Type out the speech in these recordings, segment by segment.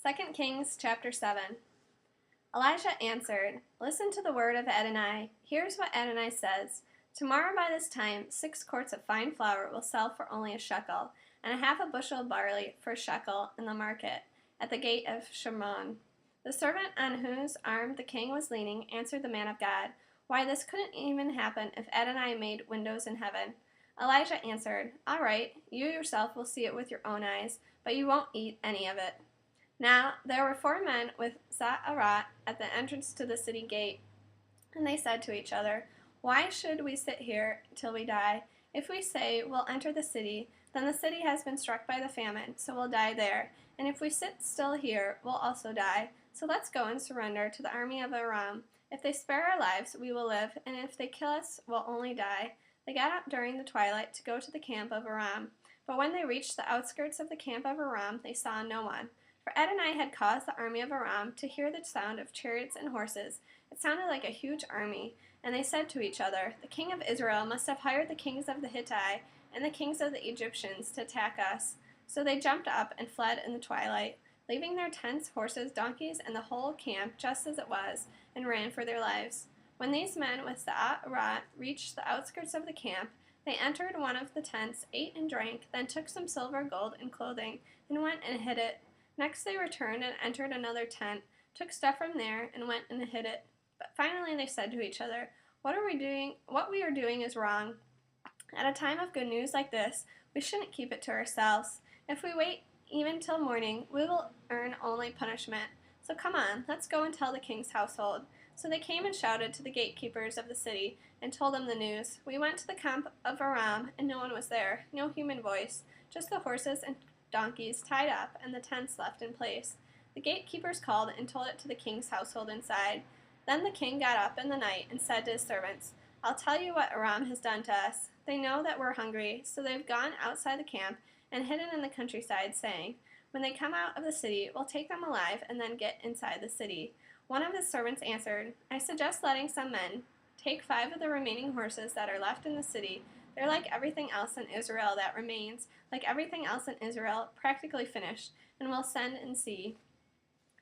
2 Kings chapter 7. Elijah answered, "Listen to the word of Adonai. Here's what Adonai says. Tomorrow by this time 6 quarts of fine flour will sell for only a shekel, and a half a bushel of barley for a shekel in the market, at the gate of Shomron." The servant on whose arm the king was leaning answered the man of God, "Why, this couldn't even happen if Adonai made windows in heaven." Elijah answered, "All right, you yourself will see it with your own eyes, but you won't eat any of it." Now there were 4 men with Sa'arat at the entrance to the city gate, and they said to each other, "Why should we sit here till we die? If we say we'll enter the city, then the city has been struck by the famine, so we'll die there. And if we sit still here, we'll also die. So let's go and surrender to the army of Aram. If they spare our lives, we will live, and if they kill us, we'll only die." They got up during the twilight to go to the camp of Aram. But when they reached the outskirts of the camp of Aram, they saw no one. For Adonai had caused the army of Aram to hear the sound of chariots and horses. It sounded like a huge army, and they said to each other, "The king of Israel must have hired the kings of the Hittite and the kings of the Egyptians to attack us." So they jumped up and fled in the twilight, leaving their tents, horses, donkeys, and the whole camp just as it was, and ran for their lives. When these men with Sa'arat reached the outskirts of the camp, they entered one of the tents, ate and drank, then took some silver, gold, and clothing, and went and hid it. Next they returned and entered another tent, took stuff from there, and went and hid it. But finally they said to each other, What we are doing is wrong. At a time of good news like this, we shouldn't keep it to ourselves. If we wait even till morning, we will earn only punishment. So come on, let's go and tell the king's household." So they came and shouted to the gatekeepers of the city and told them the news. "We went to the camp of Aram, and no one was there, no human voice, just the horses and donkeys tied up and the tents left in place." The gatekeepers called and told it to the king's household inside. Then the king got up in the night and said to his servants, "I'll tell you what Aram has done to us. They know that we're hungry, so they've gone outside the camp and hidden in the countryside, saying, 'When they come out of the city, we'll take them alive and then get inside the city.'" One of his servants answered, "I suggest letting some men take 5 of the remaining horses that are left in the city. They're like everything else in Israel that remains, like everything else in Israel, practically finished, and we'll send and see."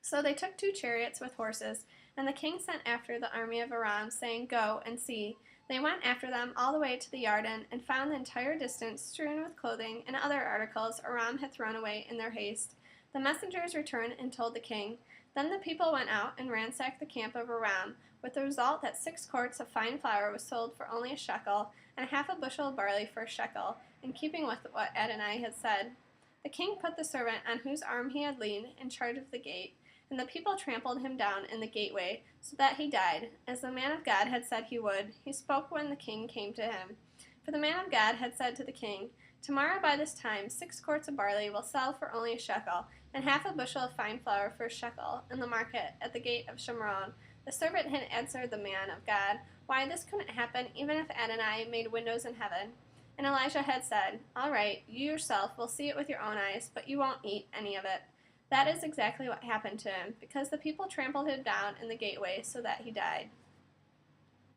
So they took 2 chariots with horses, and the king sent after the army of Aram, saying, "Go and see." They went after them all the way to the Yarden, and found the entire distance strewn with clothing and other articles Aram had thrown away in their haste. The messengers returned and told the king. Then the people went out and ransacked the camp of Aram, with the result that 6 quarts of fine flour was sold for only a shekel, and a half a bushel of barley for a shekel, in keeping with what Adonai had said. The king put the servant on whose arm he had leaned in charge of the gate, and the people trampled him down in the gateway, so that he died, as the man of God had said he would. He spoke when the king came to him. For the man of God had said to the king, "Tomorrow by this time 6 quarts of barley will sell for only a shekel, and half a bushel of fine flour for a shekel, in the market, at the gate of Shomron." The servant had answered the man of God, "Why, this couldn't happen even if Adonai made windows in heaven." And Elijah had said, "All right, you yourself will see it with your own eyes, but you won't eat any of it." That is exactly what happened to him, because the people trampled him down in the gateway, so that he died.